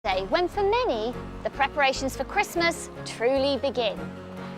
Day, when for many, the preparations for Christmas truly begin.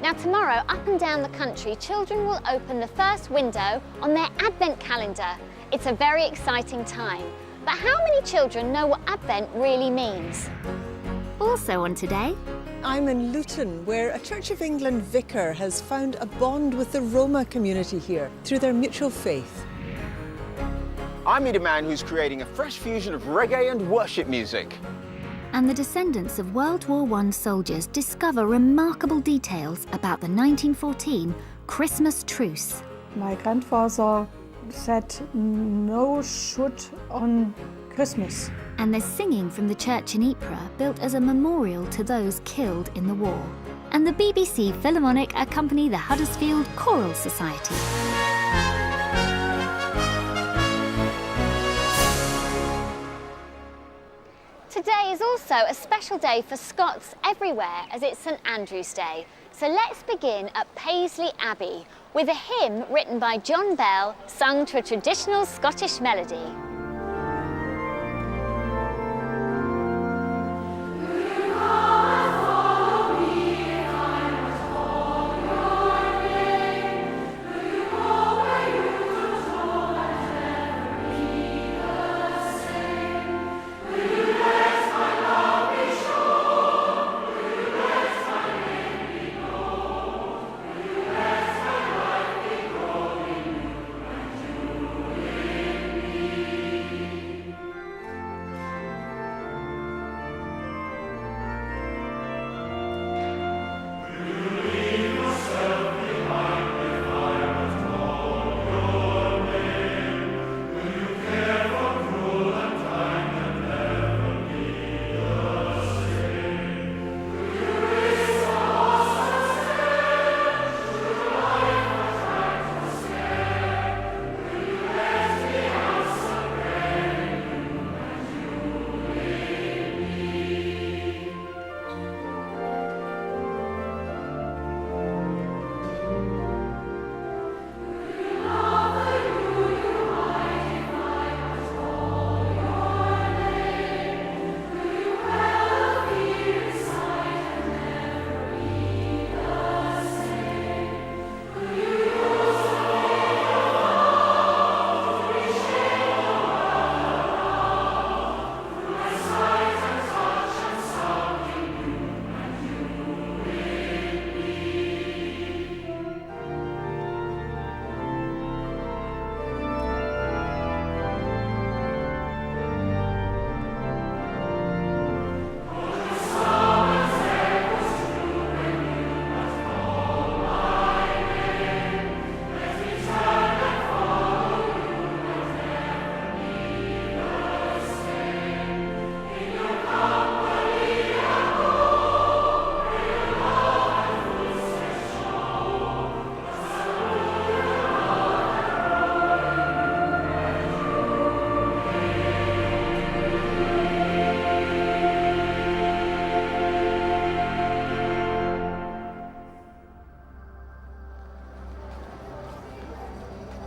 Now tomorrow, up and down the country, children will open the first window on their Advent calendar. It's a very exciting time. But how many children know what Advent really means? Also on Today, I'm in Luton, where a Church of England vicar has found a bond with the Roma community here through their mutual faith. I meet a man who's creating a fresh fusion of reggae and worship music. and the descendants of World War I soldiers discover remarkable details about the 1914 Christmas truce. My grandfather said no shoot on Christmas. And there's singing from the church in Ypres, built as a memorial to those killed in the war. And the BBC Philharmonic accompany the Huddersfield Choral Society. Today is also a special day for Scots everywhere, as it's St Andrew's Day. So let's begin at Paisley Abbey with a hymn written by John Bell, sung to a traditional Scottish melody.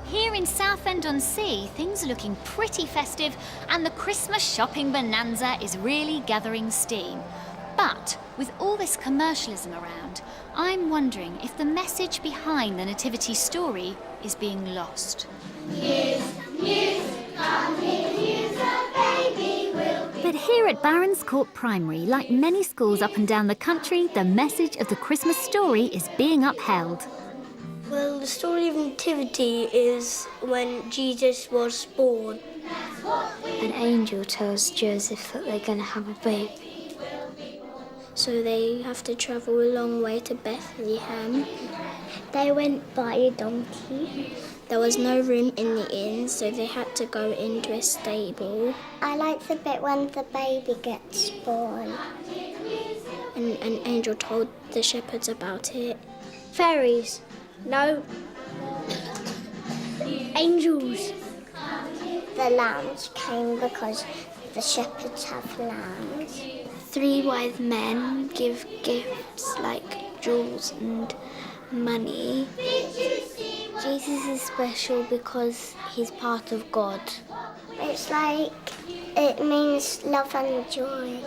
Here in Southend-on-Sea, things are looking pretty festive and the Christmas shopping bonanza is really gathering steam. But with all this commercialism around, I'm wondering if the message behind the Nativity story is being lost. But here at Barons Court Primary, like many schools up and down the country, the message of the Christmas story is being upheld. Well, the story of Nativity is when Jesus was born. An angel tells Joseph that they're going to have a baby. So they have to travel a long way to Bethlehem. They went by a donkey. There was no room in the inn, so they had to go into a stable. I like the bit when the baby gets born. And an angel told the shepherds about it. Fairies. No. Angels. The lambs came because the shepherds have lambs. 3 wise men give gifts like jewels and money. Jesus is special because he's part of God. It's like, it means love and joy.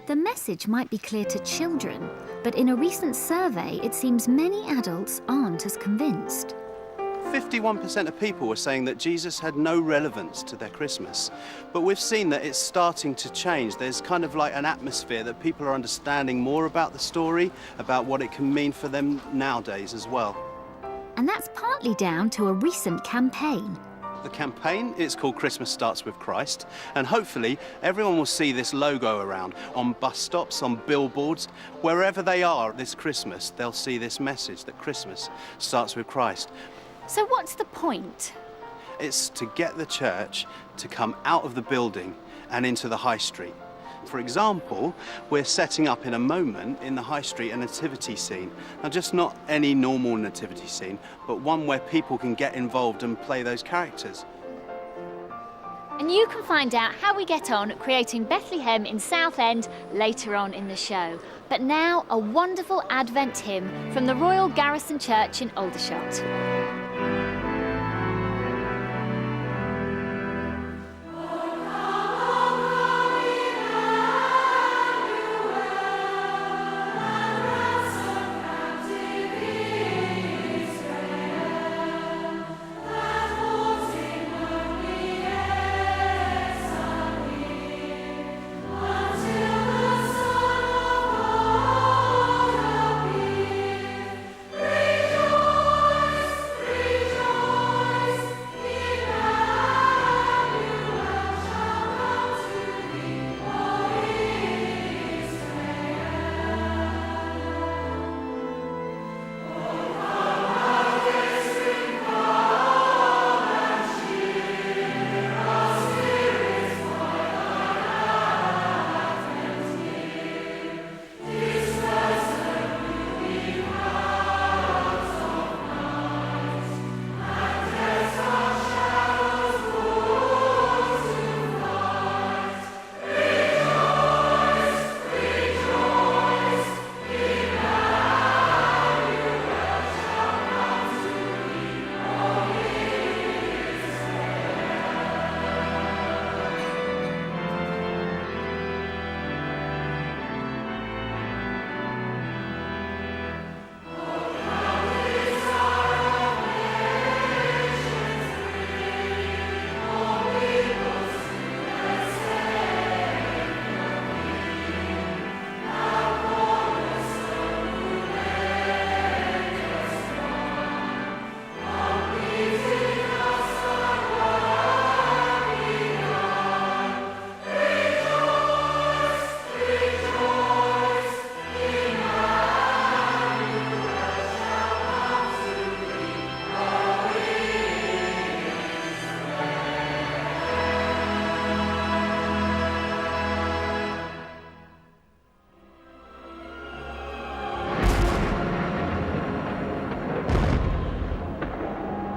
The message might be clear to children, but in a recent survey, it seems many adults aren't as convinced. 51% of people were saying that Jesus had no relevance to their Christmas. But we've seen that it's starting to change. There's kind of like an atmosphere that people are understanding more about the story, about what it can mean for them nowadays as well. And that's partly down to a recent campaign. The campaign, it's called Christmas Starts with Christ, and hopefully everyone will see this logo around on bus stops, on billboards, wherever they are this Christmas, they'll see this message that Christmas starts with Christ. So what's the point? It's to get the church to come out of the building and into the high street. For example, we're setting up in a moment in the high street a nativity scene. Now, just not any normal nativity scene, but one where people can get involved and play those characters. And you can find out how we get on creating Bethlehem in Southend later on in the show. But now, a wonderful Advent hymn from the Royal Garrison Church in Aldershot.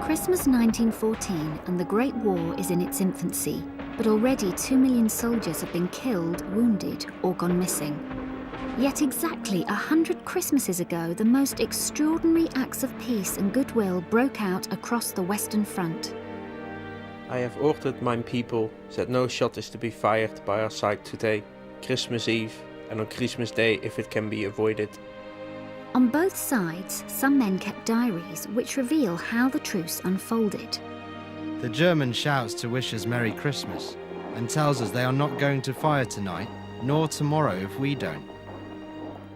Christmas 1914 and the Great War is in its infancy, but already 2 million soldiers have been killed, wounded, or gone missing. Yet exactly 100 Christmases ago, the most extraordinary acts of peace and goodwill broke out across the Western Front. I have ordered my people that no shot is to be fired by our side today, Christmas Eve, and on Christmas Day if it can be avoided. On both sides, some men kept diaries which reveal how the truce unfolded. The German shouts to wish us Merry Christmas and tells us they are not going to fire tonight, nor tomorrow if we don't.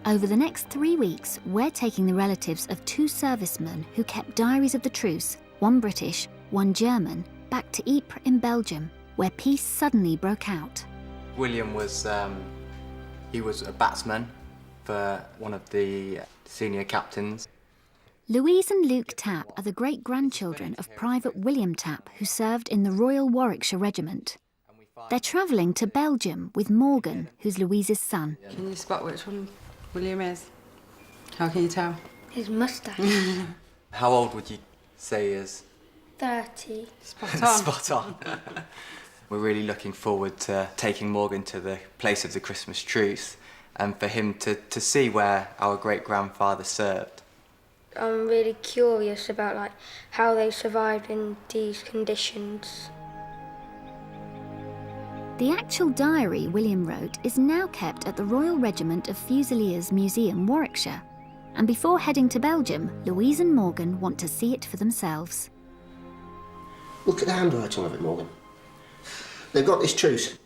Over the next 3 weeks, we're taking the relatives of 2 servicemen who kept diaries of the truce, one British, one German, back to Ypres in Belgium, where peace suddenly broke out. William was, he was a batsman for one of the senior captains. Louise and Luke Tapp are the great-grandchildren of Private William Tapp, who served in the Royal Warwickshire Regiment. They're travelling to Belgium with Morgan, who's Louise's son. Can you spot which one William is? How can you tell? His moustache. How old would you say he is? 30. Spot on. Spot on. We're really looking forward to taking Morgan to the place of the Christmas truce and for him to see where our great-grandfather served. I'm really curious about how they survived in these conditions. The actual diary William wrote is now kept at the Royal Regiment of Fusiliers Museum, Warwickshire. And before heading to Belgium, Louise and Morgan want to see it for themselves. Look at the handwriting of it, Morgan. They've got this truce.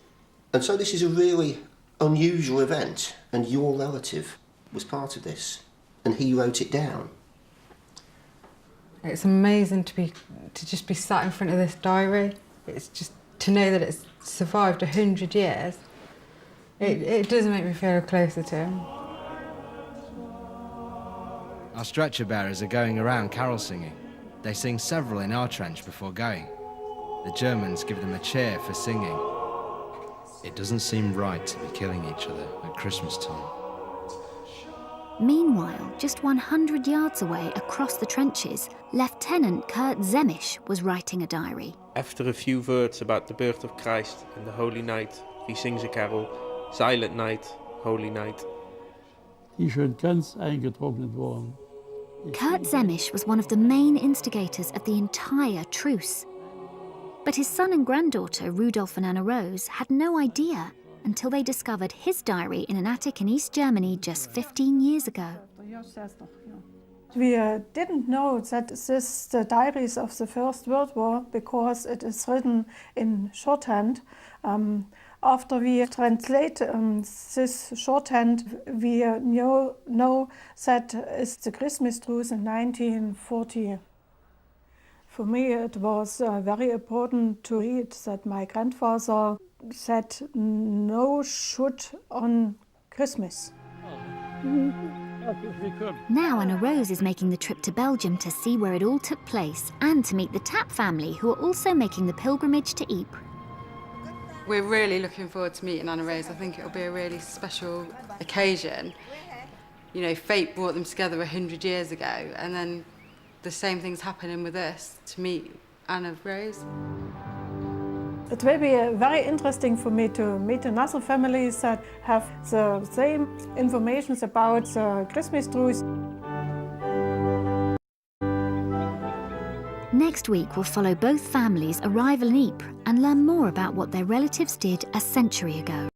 And so this is a really unusual event, and your relative was part of this, and he wrote it down. It's amazing to just be sat in front of this diary. It's just to know that it's survived 100 years. It does make me feel closer to him. Our stretcher bearers are going around carol singing. They sing several in our trench before going. The Germans give them a cheer for singing. It doesn't seem right to be killing each other at Christmas time. Meanwhile, just 100 yards away across the trenches, Lieutenant Kurt Zemisch was writing a diary. After a few words about the birth of Christ and the Holy Night, he sings a carol, Silent Night, Holy Night. Die schon ganz eingetrocknet worden. Kurt Zemisch was one of the main instigators of the entire truce. But his son and granddaughter, Rudolf and Anna Rose, had no idea until they discovered his diary in an attic in East Germany just 15 years ago. We didn't know that this is the diaries of the First World War because it is written in shorthand. After we translate this shorthand, we know that it's the Christmas truce in 1940. For me, it was very important to read that my grandfather said no shoot on Christmas. Now Anna Rose is making the trip to Belgium to see where it all took place and to meet the Tapp family, who are also making the pilgrimage to Ypres. We're really looking forward to meeting Anna Rose. I think it'll be a really special occasion. You know, fate brought them together 100 years ago, and then the same thing's happening with us to meet Anna Rose. It will be very interesting for me to meet another families that have the same information about the Christmas truce. Next week, we'll follow both families' arrival in Ypres and learn more about what their relatives did a century ago.